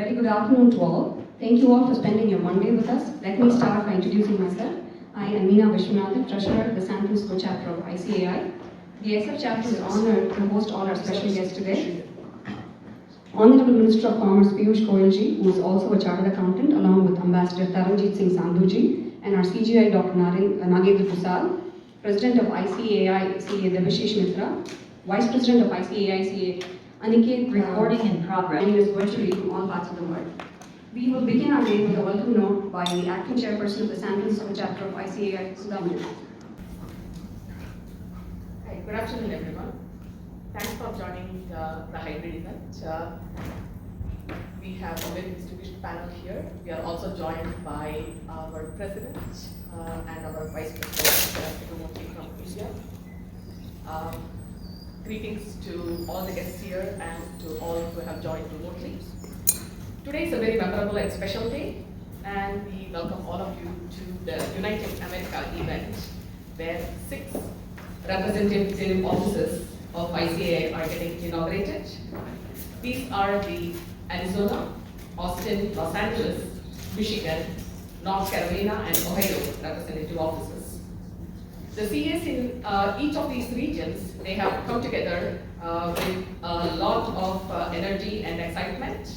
very good afternoon to all. Thank you all for spending your Monday with us. Let me start by introducing myself. I am Meena Vishwanathan, Treasurer of the San Francisco chapter of ICAI. The SF chapter is honored to host all our special guests today. Honorable Minister of Commerce Piyush Goyalji, who is also a chartered accountant, along with Ambassador Taranjit Singh Sandhuji, and our CGI Dr. Nagendra Prasad, President of ICAI CA Debashish Mitra, Vice President of ICAI CA Aniket, recording in progress, joining us virtually from all parts of the world. We will begin our day with a welcome note by the Acting Chairperson of the San Francisco chapter of ICAI, Sudha. Hi, good afternoon everyone. Thanks for joining the hybrid event. We have a very distinguished panel here. We are also joined by our President and our Vice President remotely from India. Greetings to all the guests here and to all who have joined remotely. Today is a very memorable and special day, and we welcome all of you to the United America event, where 6 representative offices of ICAI are getting inaugurated. These are the Arizona, Austin, Los Angeles, Michigan, North Carolina, and Ohio representative offices. The CAs in each of these regions, they have come together with a lot of energy and excitement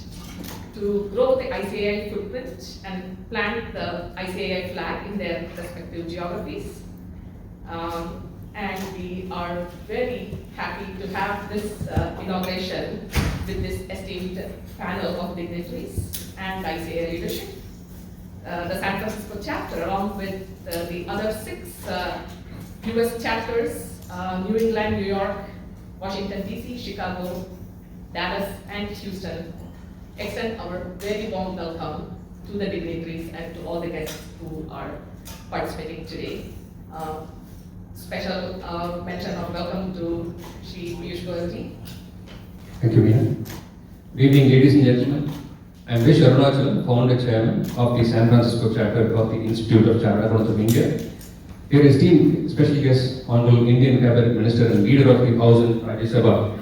to grow the ICAI footprint and plant the ICAI flag in their respective geographies. And we are very happy to have this inauguration with this esteemed panel of dignitaries and ICAI leadership. The San Francisco chapter, along with the other 6 US chapters, New England, New York, Washington DC, Chicago, Dallas, and Houston, extend our very warm welcome to the dignitaries and to all the guests who are participating today. Special mention of welcome to Shri Piyush Goyalji. Thank you, Meena. Good evening, ladies and gentlemen. I am Vish Arunachalam, Founder Chairman of the San Francisco chapter of the Institute of Chartered Accountants of India. Your esteemed special guest, Honorable Indian Cabinet Minister and Leader of the House and Rajya Sabha,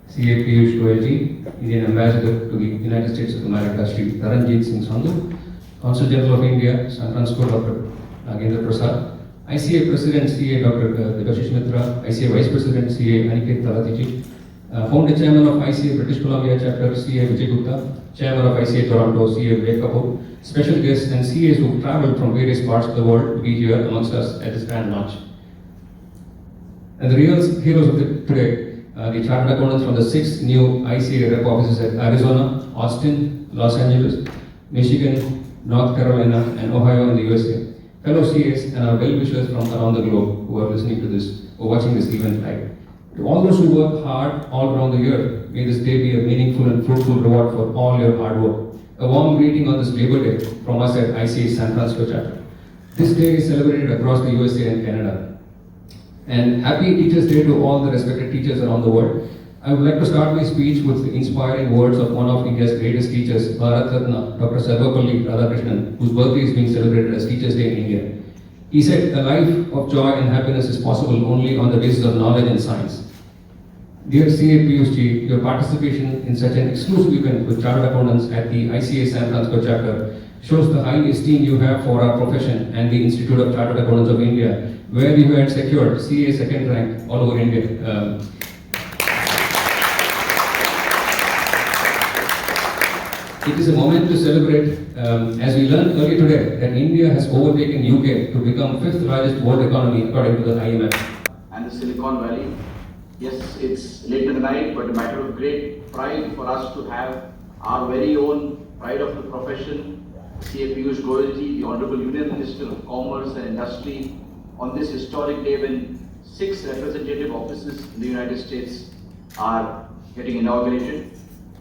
CA Piyush Goyalji, Indian Ambassador to the United States of America, Shri Taranjit Singh Sandhu, Consul General of India, San Francisco, Dr. Nagendra Prasad, ICA President, CA Dr. Debashish Mitra, ICA Vice President, CA Aniket Taratiji, Founder Chairman of ICA British Columbia Chapter, CA Vijay Gupta, Chairman of ICA Toronto, CA Vivek Kapoor, special guests and CAs who traveled from various parts of the world to be here amongst us at this grand launch. And the real heroes of today, the chartered accountants from the 6 new ICA rep offices at Arizona, Austin, Los Angeles, Michigan, North Carolina, and Ohio in the USA. Fellow CAs and our well-wishers from around the globe who are listening to this or watching this event live. To all those who work hard all around the year, may this day be a meaningful and fruitful reward for all your hard work. A warm greeting on this Labor Day from us at ICA San Francisco chapter. This day is celebrated across the USA and Canada. And happy Teachers' Day to all the respected teachers around the world. I would like to start my speech with the inspiring words of one of India's greatest teachers, Bharat Ratna, Dr. Sarvapalli Radhakrishnan, whose birthday is being celebrated as Teachers' Day in India. He said, "A life of joy and happiness is possible only on the basis of knowledge and science." Dear CA Piyushji, your participation in such an exclusive event with chartered accountants at the ICA San Francisco chapter shows the high esteem you have for our profession and the Institute of Chartered Accountants of India, where you had secured CA second rank all over India. It is a moment to celebrate, as we learned earlier today, that India has overtaken UK to become 5th largest world economy according to the IMF. And the Silicon Valley. Yes, it's late in the night, but a matter of great pride for us to have our very own pride of the profession, CA Piyush Goyalji, the Honorable Union Minister of Commerce and Industry, on this historic day when 6 representative offices in the United States are getting inaugurated.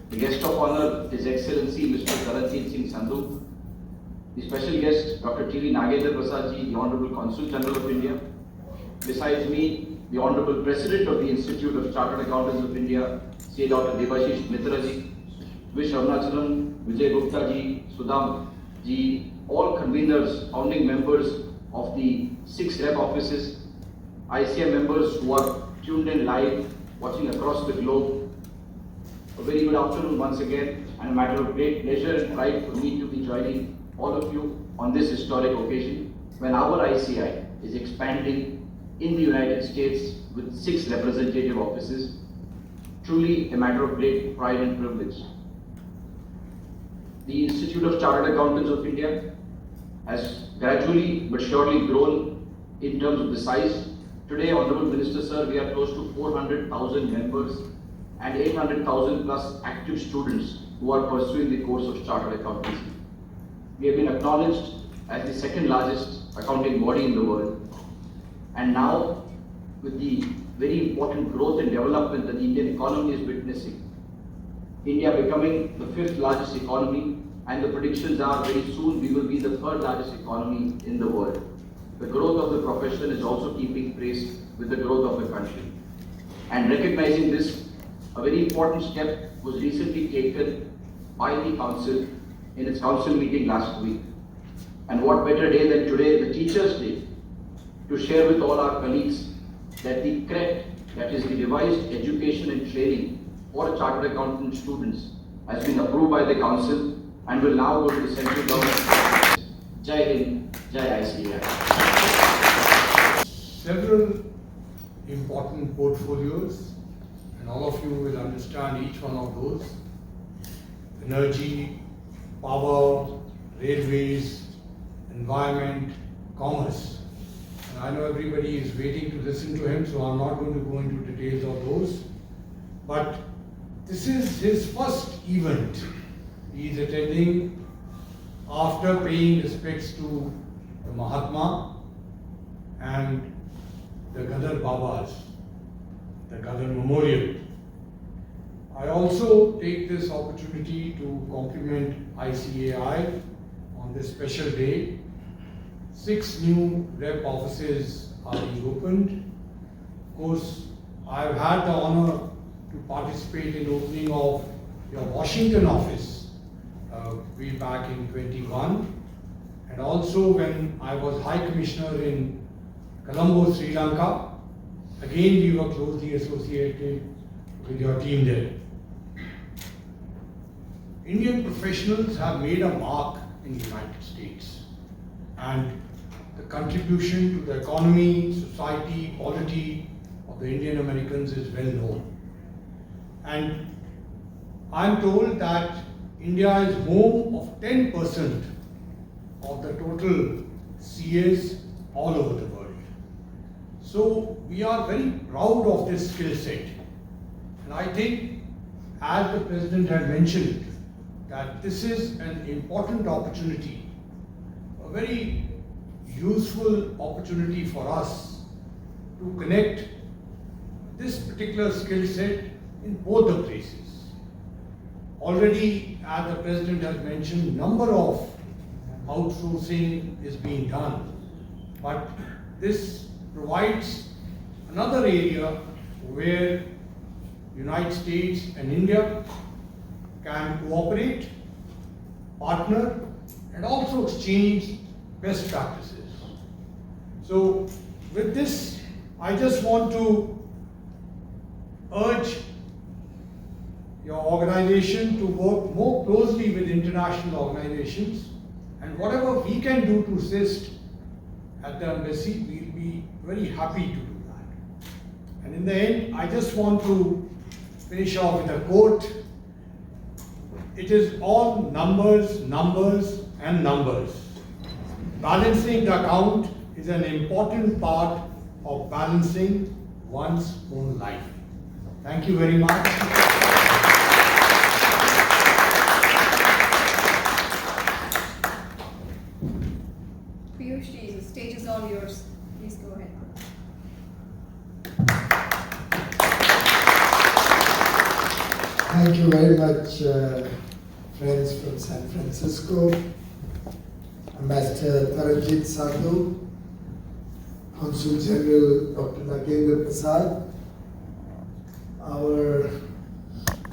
The guest of honor, His Excellency Mr. Taranjit Singh Sandhu. The special guest, Dr. T.V. Nagendra Prasad ji, the Honorable Consul General of India. Besides me, the Honorable President of the Institute of Chartered Accountants of India, CA Dr. Debashish Mitra ji, Vish Arunachalam, Vijay Gupta ji, Sudham ji, all conveners, founding members of the 6 rep offices, ICA members who are tuned in live, watching across the globe. A very good afternoon once again. and a matter of great pleasure and pride for me to be joining all of you on this historic occasion when our ICAI is expanding in the United States with 6 representative offices. Truly a matter of great pride and privilege. The Institute of Chartered Accountants of India has gradually but surely grown in terms of the size. Today, Honorable Minister Sir, we are close to 400,000 members and 800,000 plus active students who are pursuing the course of Chartered Accountancy. We have been acknowledged as the second largest accounting body in the world. And now, with the very important growth and development that the Indian economy is witnessing, India becoming the 5th largest economy, and the predictions are very soon we will be the 3rd largest economy in the world. The growth of the profession is also keeping pace with the growth of the country. And recognizing this, a very important step was recently taken by the Council in its Council meeting last week. And what better day than today, the Teachers' Day, to share with all our colleagues that the CRET, that is the Revised Education and Training for Chartered Accountant students, has been approved by the Council and will now go to the central government. Jai Hind, Jai ICAI. Several important portfolios, and all of you will understand each one of those. Energy, power, railways, environment, commerce. And I know everybody is waiting to listen to him, so I'm not going to go into details of those. But this is his first event he is attending after paying respects to the Mahatma and the Gadar Babas, the Gadar Memorial. I also take this opportunity to compliment ICAI on this special day. 6 new rep offices are being opened. Of course, I've had the honor to participate in opening of your Washington office way back in 21, and also when I was High Commissioner in Colombo, Sri Lanka. Again, we were closely associated with your team there. Indian professionals have made a mark in the United States, and the contribution to the economy, society, polity of the Indian Americans is well known. And I'm told that India is home of 10% of the total CAs all over the world. So we are very proud of this skill set. And I think, as the President had mentioned, that this is an important opportunity, a very useful opportunity for us to connect this particular skill set in both the places. Already, as the President has mentioned, number of outsourcing is being done, but this provides another area where United States and India can cooperate, partner, and also exchange best practices. So with this, I just want to urge your organization to work more closely with international organizations, and whatever we can do to assist at the embassy, we'll be very happy to do that. And in the end, I just want to finish off with a quote. It is all numbers, numbers, and numbers. Balancing the account is an important part of balancing one's own life. Thank you very much. Piyush, the stage is all yours. Please go ahead. Thank you very much, friends from San Francisco, Ambassador Taranjit Sandhu, Consul General Dr. Nagendra Prasad, our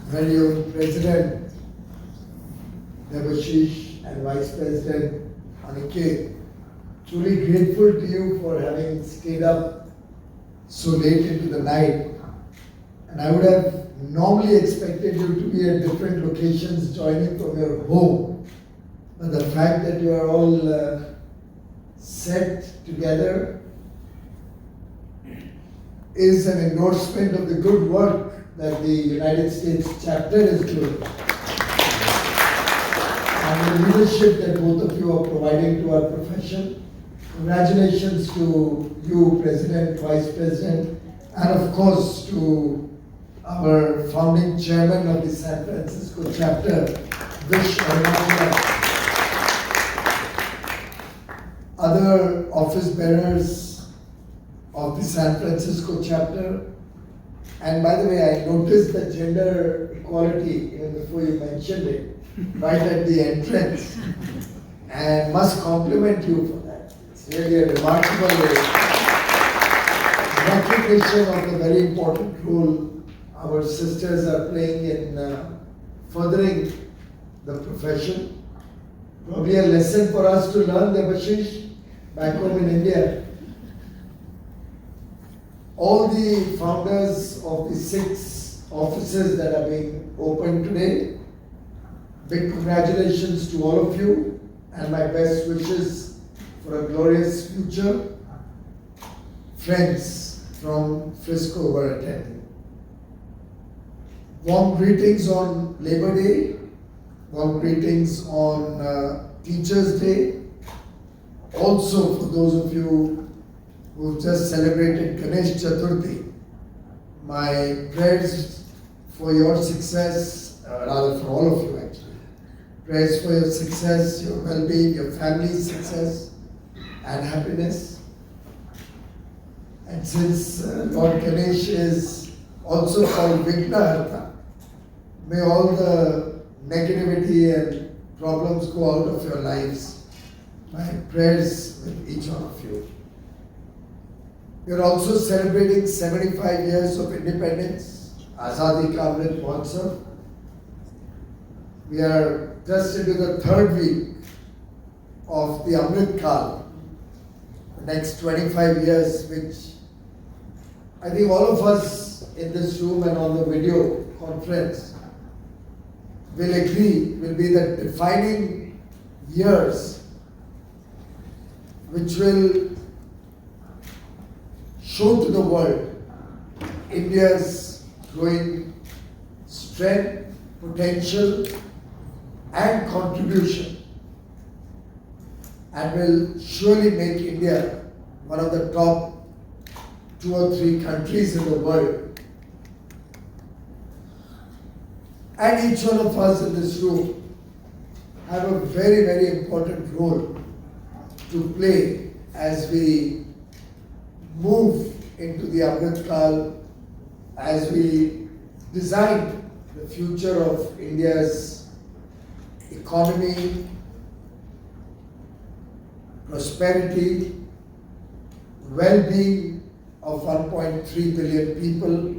very own President Debashish and Vice President Aniket. Truly grateful to you for having stayed up so late into the night And I would have normally expected you to be at different locations joining from your home. But the fact that you are all set together is an endorsement of the good work that the United States chapter is doing. And the leadership that both of you are providing to our profession. Congratulations to you, President, Vice President, and of course to our founding chairman of the San Francisco chapter, Vish Arunachal. Other office bearers of the San Francisco chapter. And by the way, I noticed the gender equality even before you mentioned it, right at the entrance. And must compliment you for that. It's really a remarkable recognition of the very important role our sisters are playing in furthering the profession. Probably a lesson for us to learn, Debashish, back home in India. All the founders of the 6 offices that are being opened today, big congratulations to all of you and my best wishes for a glorious future. Friends from Frisco were attending. Warm greetings on Labor Day, warm greetings on Teachers' Day. Also for those of you who just celebrated Ganesh Chaturthi, my prayers for your success, rather for all of you actually. Prayers for your success, your well-being, your family's success and happiness. And since Lord Ganesh is also called Vignaharta, may all the negativity and problems go out of your lives. My prayers with each one of you. We are also celebrating 75 years of independence, Azadi Ka Amrit Mahotsav. We are just into the 3rd week of the Amrit Kal, the next 25 years, which I think all of us in this room and on the video conference will agree will be the defining years which will show to the world India's growing strength, potential and contribution, and will surely make India one of the top 2 or 3 countries in the world. And each one of us in this room have a very, very important role to play as we move into the Amrit Kal, as we design the future of India's economy, prosperity, well-being of 1.3 billion people.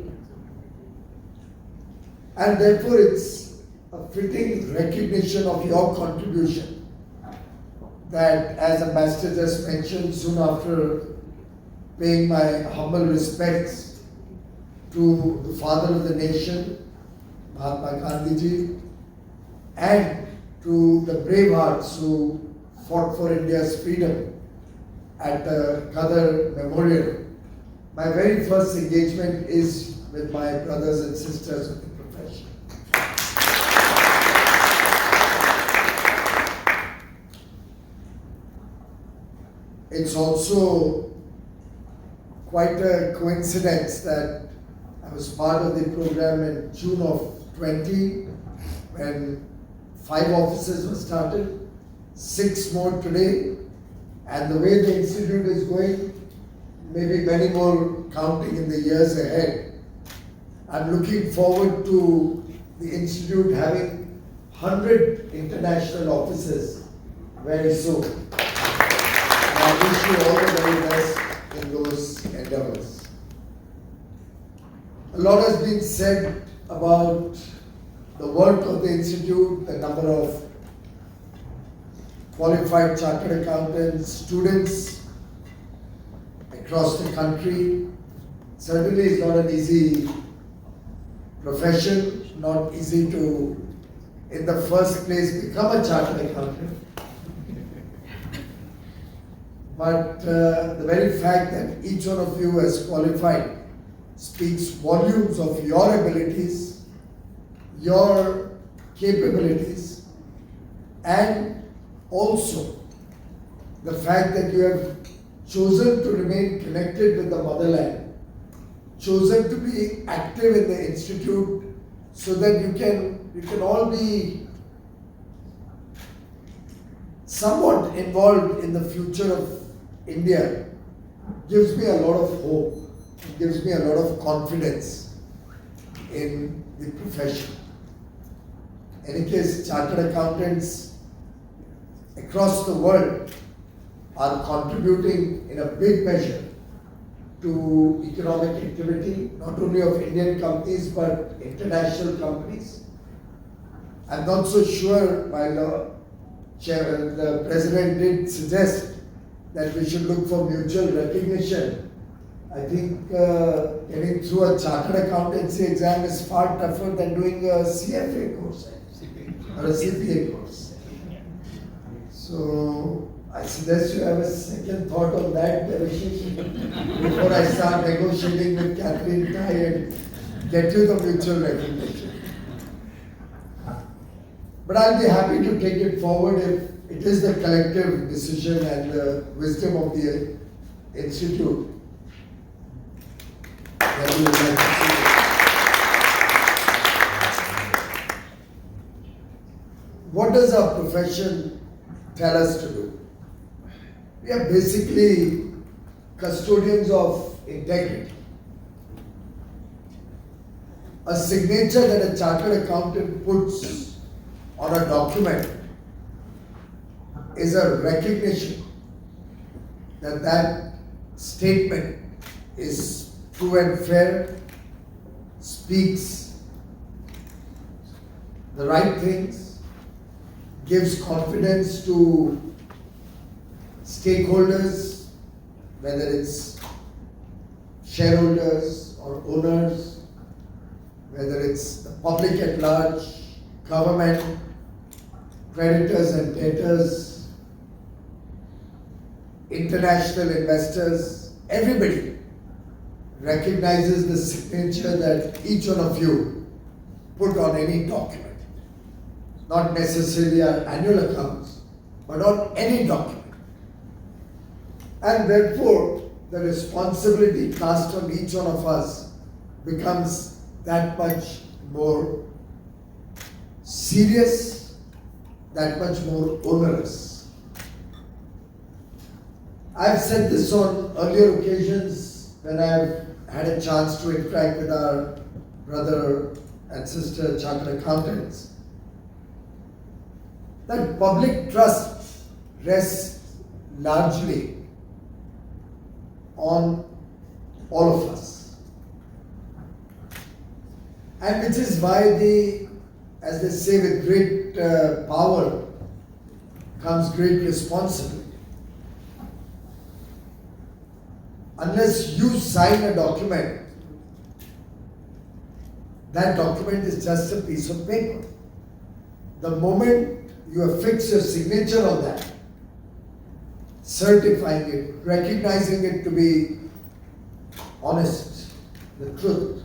And therefore it's a fitting recognition of your contribution that, as Ambassador just mentioned, soon after paying my humble respects to the father of the nation, Mahatma Gandhiji, and to the brave hearts who fought for India's freedom at the Qadar Memorial. My very first engagement is with my brothers and sisters of the profession. It's also quite a coincidence that I was part of the program in June of 20 when 5 offices were started, 6 more today, and the way the institute is going, maybe many more counting in the years ahead. I'm looking forward to the institute having 100 international offices very soon. And I wish you all the very best in those endeavors. A lot has been said about the work of the institute, the number of qualified chartered accountants, students across the country. Certainly it's not an easy profession, not easy to, in the first place, become a chartered accountant. But the very fact that each one of you has qualified speaks volumes of your abilities, your capabilities, and also the fact that you have chosen to remain connected with the motherland, chosen to be active in the institute so that you can all be somewhat involved in the future of India, gives me a lot of hope, it gives me a lot of confidence in the profession. In any case, chartered accountants across the world are contributing in a big measure to economic activity, not only of Indian companies but international companies. I'm not so sure, while the President did suggest that we should look for mutual recognition. I think getting through a chartered accountancy exam is far tougher than doing a CFA course or a CPA course. So I suggest you have a second thought on that before I start negotiating with Catherine Tai and get you the mutual recognition. But I'll be happy to take it forward if it is the collective decision and the wisdom of the institute that we would like to see. What does our profession tell us to do? We are basically custodians of integrity. A signature that a chartered accountant puts on a document is a recognition that that statement is true and fair, speaks the right things, gives confidence to stakeholders, whether it's shareholders or owners, whether it's the public at large, government, creditors and debtors, international investors, everybody recognizes the signature that each one of you put on any document. Not necessarily our annual accounts, but on any document. And therefore, the responsibility cast on each one of us becomes that much more serious, that much more onerous. I've said this on earlier occasions when I've had a chance to interact with our brother and sister chartered accountants, that public trust rests largely on all of us. And which is why as they say, with great power comes great responsibility. Unless you sign a document, that document is just a piece of paper. The moment you affix your signature on that, certifying it, recognizing it to be honest, the truth,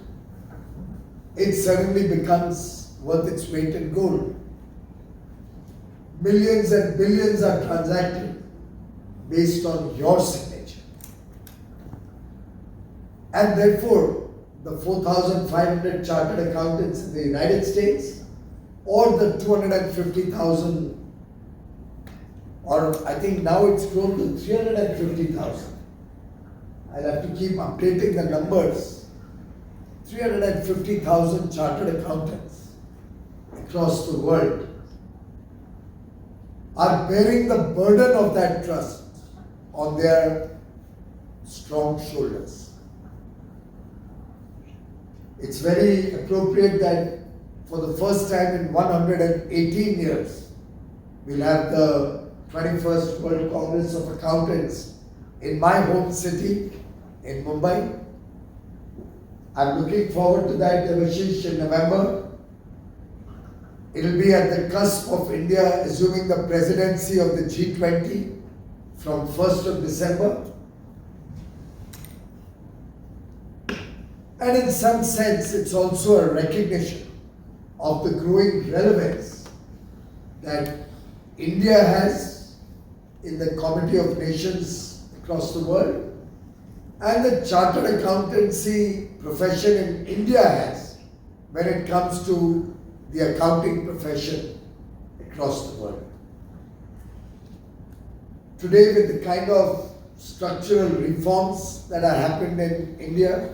it suddenly becomes worth its weight in gold. Millions and billions are transacted based on your signature. And therefore, the 4,500 chartered accountants in the United States, or the 250,000, or I think now it's grown to 350,000. I'll have to keep updating the numbers. 350,000 chartered accountants across the world are bearing the burden of that trust on their strong shoulders. It's very appropriate that for the first time in 118 years, we'll have the 21st World Congress of Accountants in my home city, in Mumbai. I'm looking forward to that, Devashish, in November. It will be at the cusp of India assuming the presidency of the G20 from 1st of December. And in some sense, it's also a recognition of the growing relevance that India has in the Committee of Nations across the world, and the chartered accountancy profession in India has when it comes to the accounting profession across the world. Today, with the kind of structural reforms that are happened in India,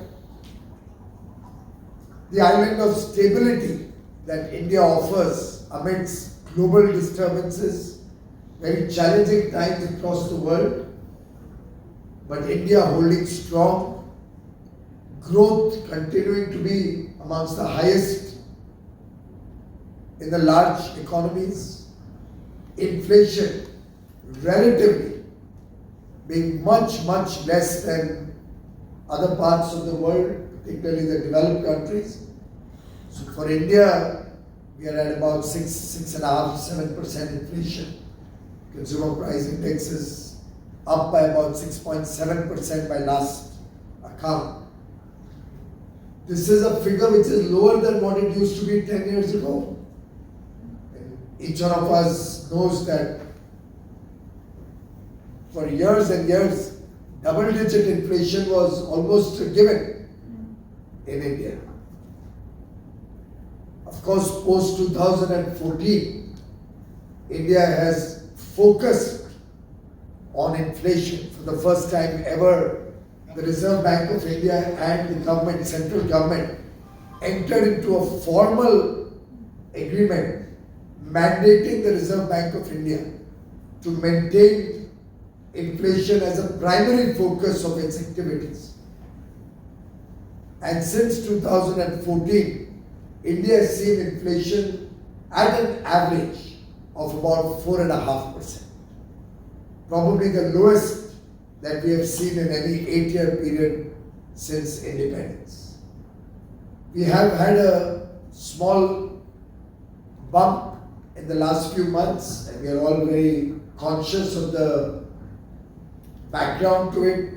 the island of stability that India offers amidst global disturbances, very challenging times across the world, but India holding strong, growth continuing to be amongst the highest in the large economies, inflation relatively being much, much less than other parts of the world, particularly the developed countries. So for India, we are at about 6.5%, 7% inflation. Consumer price index is up by about 6.7% by last account. This is a figure which is lower than what it used to be 10 years ago. And each one of us knows that for years and years, double-digit inflation was almost a given in India. Of course, post 2014, India has focused on inflation. For the first time ever, the Reserve Bank of India and the government, central government, entered into a formal agreement mandating the Reserve Bank of India to maintain inflation as a primary focus of its activities. And since 2014, India has seen inflation at an average of about 4.5%. Probably the lowest that we have seen in any 8-year period since independence. We have had a small bump in the last few months, and we are all very conscious of the background to it.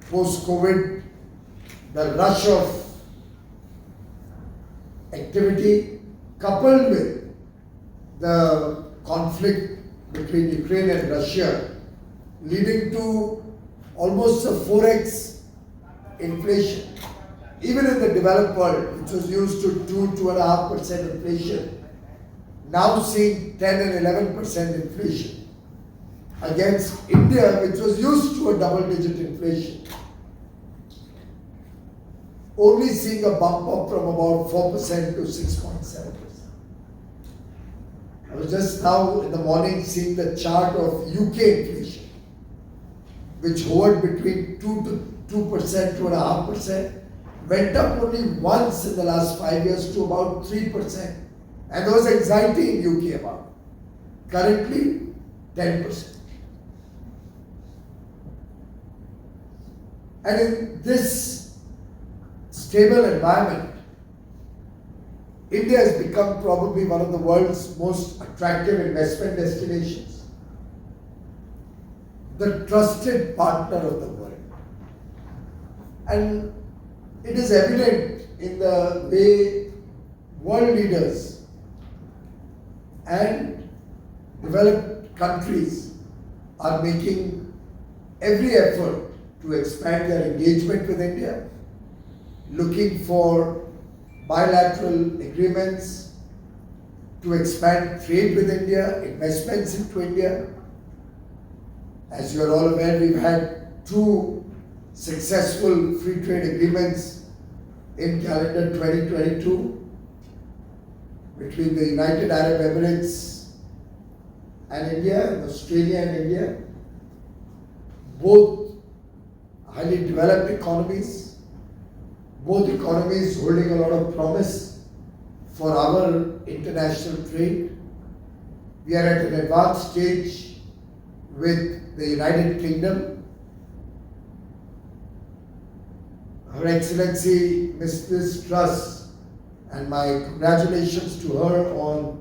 Post-COVID, the rush of activity coupled with the conflict between Ukraine and Russia, leading to almost a 4x inflation. Even in the developed world, which was used to 2.5% inflation, now seeing 10 and 11% inflation against India, which was used to a double-digit inflation, only seeing a bump up from about 4% to 6.7%. I was just now in the morning seeing the chart of UK inflation, which hovered between 2%, went up only once in the last 5 years to about 3%. And there was anxiety in UK about it. Currently, 10%. And in this stable environment, India has become probably one of the world's most attractive investment destinations, the trusted partner of the world. And it is evident in the way world leaders and developed countries are making every effort to expand their engagement with India, looking for bilateral agreements to expand trade with India, investments into India. As you are all aware, we've had 2 successful free trade agreements in calendar 2022 between the United Arab Emirates and India, and Australia and India, both highly developed economies, both economies holding a lot of promise for our international trade. We are at an advanced stage with the United Kingdom. Her Excellency Mrs. Truss, and my congratulations to her on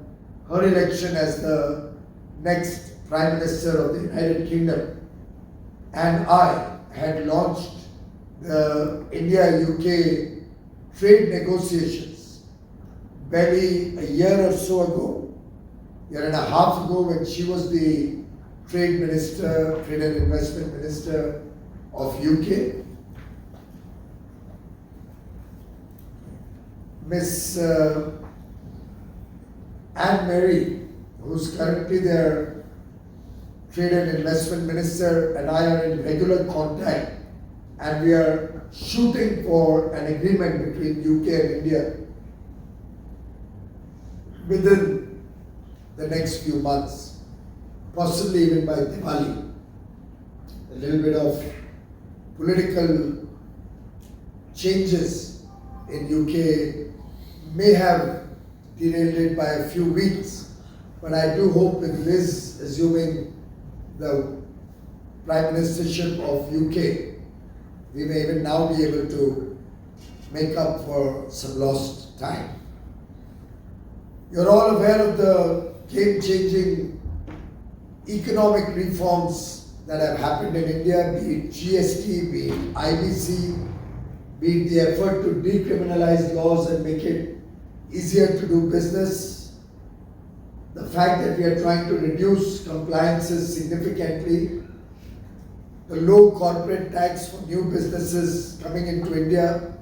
her election as the next Prime Minister of the United Kingdom. And I had launched the India-UK trade negotiations barely a year or so ago, year and a half ago, when she was the Trade Minister, Trade and Investment Minister of UK. Miss Anne Mary, who's currently their Trade and Investment Minister, and I are in regular contact, and we are shooting for an agreement between UK and India within the next few months, possibly even by Diwali. A little bit of political changes in UK may have derailed it by a few weeks, but I do hope with Liz assuming the Prime Ministership of UK, we may even now be able to make up for some lost time. You're all aware of the game-changing economic reforms that have happened in India, be it GST, be it IBC, be it the effort to decriminalize laws and make it easier to do business, the fact that we are trying to reduce compliances significantly, the low corporate tax for new businesses coming into India,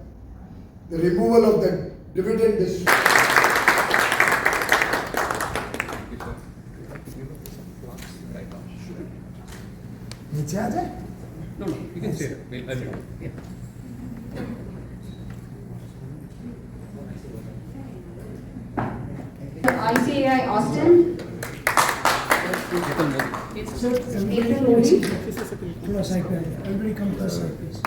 the removal of the dividend distribution. No, you can say it. I'll do it. Yeah. ICAI Austin. April Modi. Plus ICAI. Everybody come plus side, please.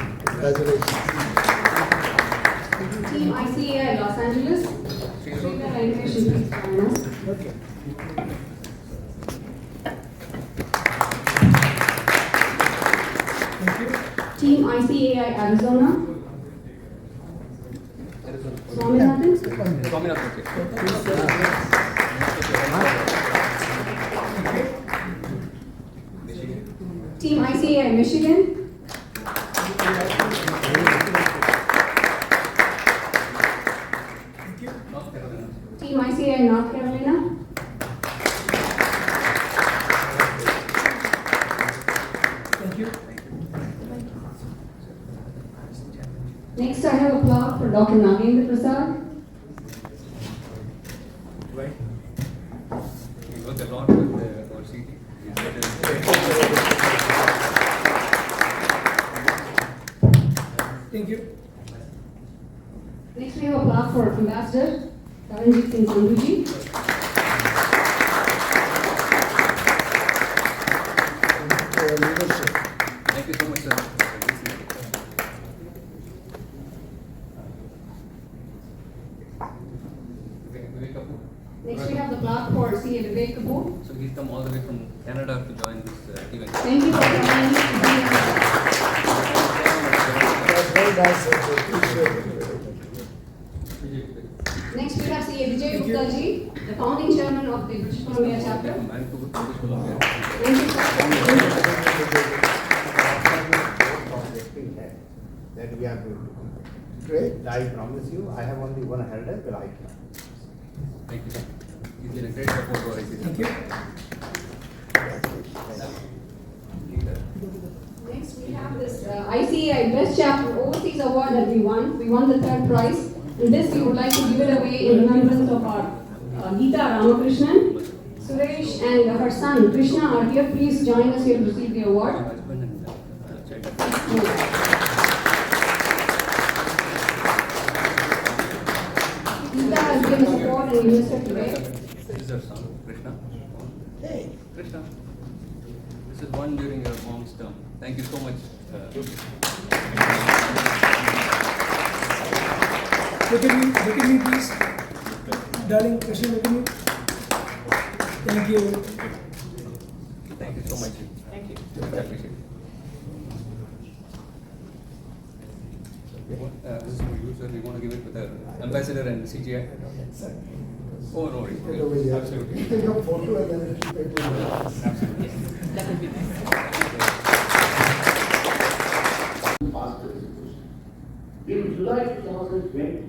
Team ICAI Los Angeles. Srila Animation, please join us. Okay. Thank you. Team ICAI Arizona. Swaminathan. Team ICAI Michigan. Team ICAI North Carolina. Thank you. Next, I have a plaque for Dr. Nagendra Prasad. Right. You work a lot with our city. Thank you. Next, we have a plaque for Ambassador Taranjit Singh Sandhuji. Thank you so much, sir. Next, we have the plaque for C.A. Vivek Kapoor. So he's come all the way from Canada to join this event. Thank you for coming. That's very nice of you. Appreciate it. Next, we have C.A. Vijay Gupta ji, the founding chairman of the British Columbia chapter. From Vancouver, British Columbia. Thank you, sir. That we are going to complete. Great. I promise you, I have only one herder, will I come. Thank you, sir. He's been a great support for ICC. Thank you. Next, we have this ICAI Best Chapter Overseas Award that we won. We won the 3rd prize. And this we would like to give it away in remembrance of our Geeta Ramakrishnan. Suresh and her son Krishna are here. Please join us here to receive the award. Husband and child. Geeta has given support and invested today. This is our son, Krishna. Hey. Krishna, this is one during your mom's term. Thank you so much. Look at me, please. Darling, Krishna, look at me. Thank you. Thank you so much. Thank you. I appreciate it. This is for you, sir. We want to give it to the ambassador and CGI. Oh, no worries. Get over here. Absolutely. Take a photo and then it will get to you. That would be nice. Past institution. In July 2020,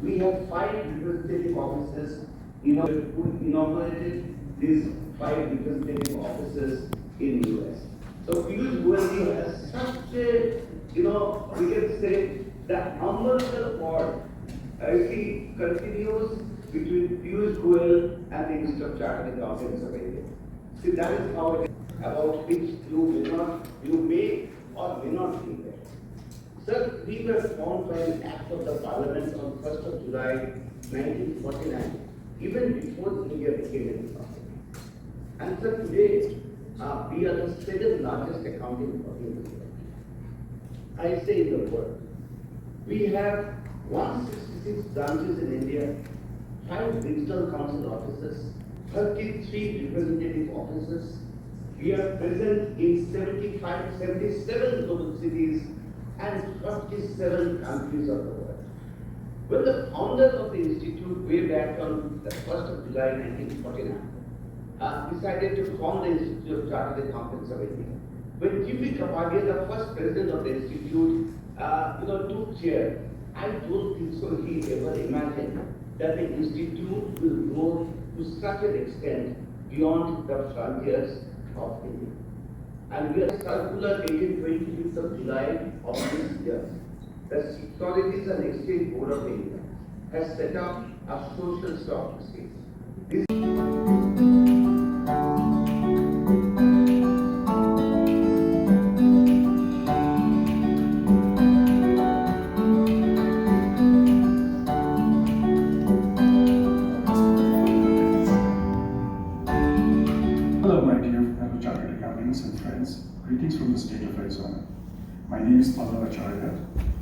we have 5 representative offices who inaugurated these 5 representative offices in the US. So Piyush Goyal has such a, we can say that umbilical cord continues between Piyush Goyal and the Institute of Chartered Accountants of India. See, that is how it is, about which you may or may not be there. Sir, we were formed by an act of the Parliament on 1st of July 1949, even before India became a republic. And sir, today, we are the 2nd largest accounting body in the world. I say in the world. We have 166 branches in India, 5 regional council offices, 33 representative offices. We are present in 77 global cities and 47 countries of the world. When the founder of the institute way back on the 1st of July 1949 decided to form the Institute of Chartered Accountants of India, when G.P. Kapadia, the first president of the institute, took chair, I don't think so he ever imagined that the institute will grow to such an extent beyond the frontiers of India. And we are circular dated 25th of July of this year. The Securities and Exchange Board of India has set up a social stock exchange. Hello, my dear fellow chartered accountants and friends. Greetings from the state of Arizona. My name is Pallav Acharya,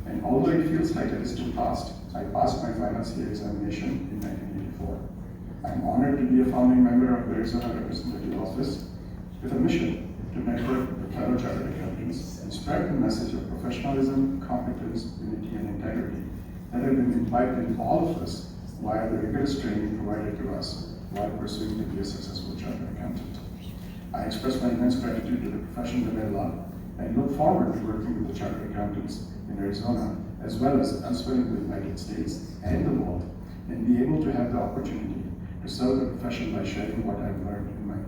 and although it feels like a distant past, I passed my final CA examination in 1984. I'm honored to be a founding member of the Arizona Representative Office with a mission to network with fellow chartered accountants and spread the message of professionalism, competence, unity, and integrity that have been imbibed in all of us via the rigorous training provided to us while pursuing to be a successful chartered accountant. I express my immense gratitude to the profession that I love and look forward to working with the chartered accountants in Arizona as well as elsewhere in the United States and the world, and be able to have the opportunity to serve the profession by sharing what I've learned in my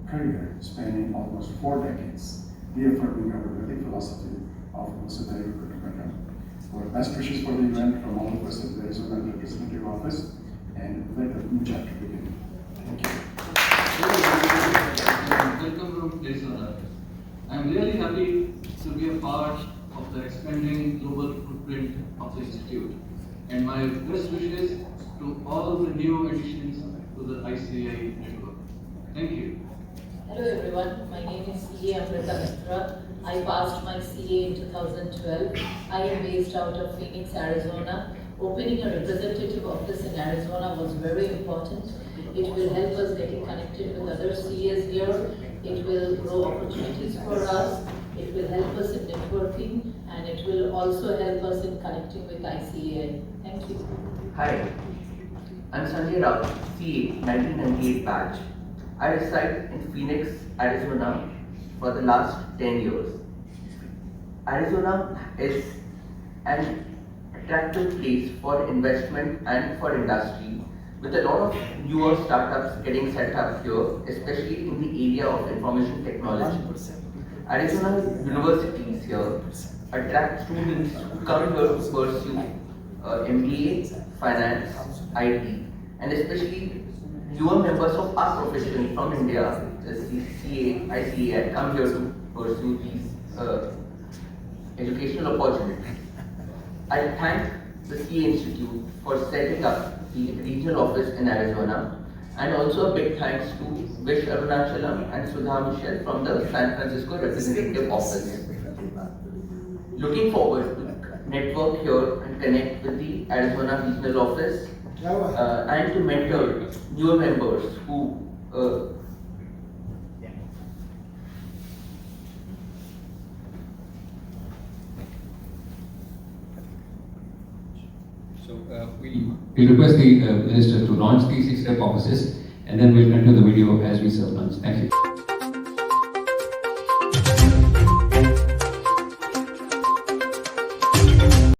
career spanning almost 4 decades, reaffirming our worthy philosophy of Musadari Kutumbakam. Our best wishes for the event from all of us at the Arizona Representative Office, and let the new chapter begin. Thank you. Welcome from Arizona. I'm really happy to be a part of the expanding global footprint of the Institute, and my best wishes to all the new additions to the ICAI network. Thank you. Hello everyone, my name is CA Amrita Mitra. I passed my CA in 2012. I am based out of Phoenix, Arizona. Opening a representative office in Arizona was very important. It will help us getting connected with other CAs here. It will grow opportunities for us. It will help us in networking, and it will also help us in connecting with ICAI. Thank you. Hi, I'm Sanjay Rao, CA 1998 batch. I reside in Phoenix, Arizona for the last 10 years. Arizona is an attractive place for investment and for industry, with a lot of newer startups getting set up here, especially in the area of information technology. Arizona universities here attract students who come here to pursue MBA, finance, IT, and especially newer members of our profession from India, the CA, ICAI, come here to pursue these educational opportunities. I thank the CA Institute for setting up the regional office in Arizona, and also a big thanks to Vish Arunachalam and Sudha Michelle from the San Francisco Representative Office. Looking forward to network here and connect with the Arizona regional office and to mentor newer members who So we'll request the Minister to launch the 6 step offices, and then we'll continue the video as we serve lunch. Thank you.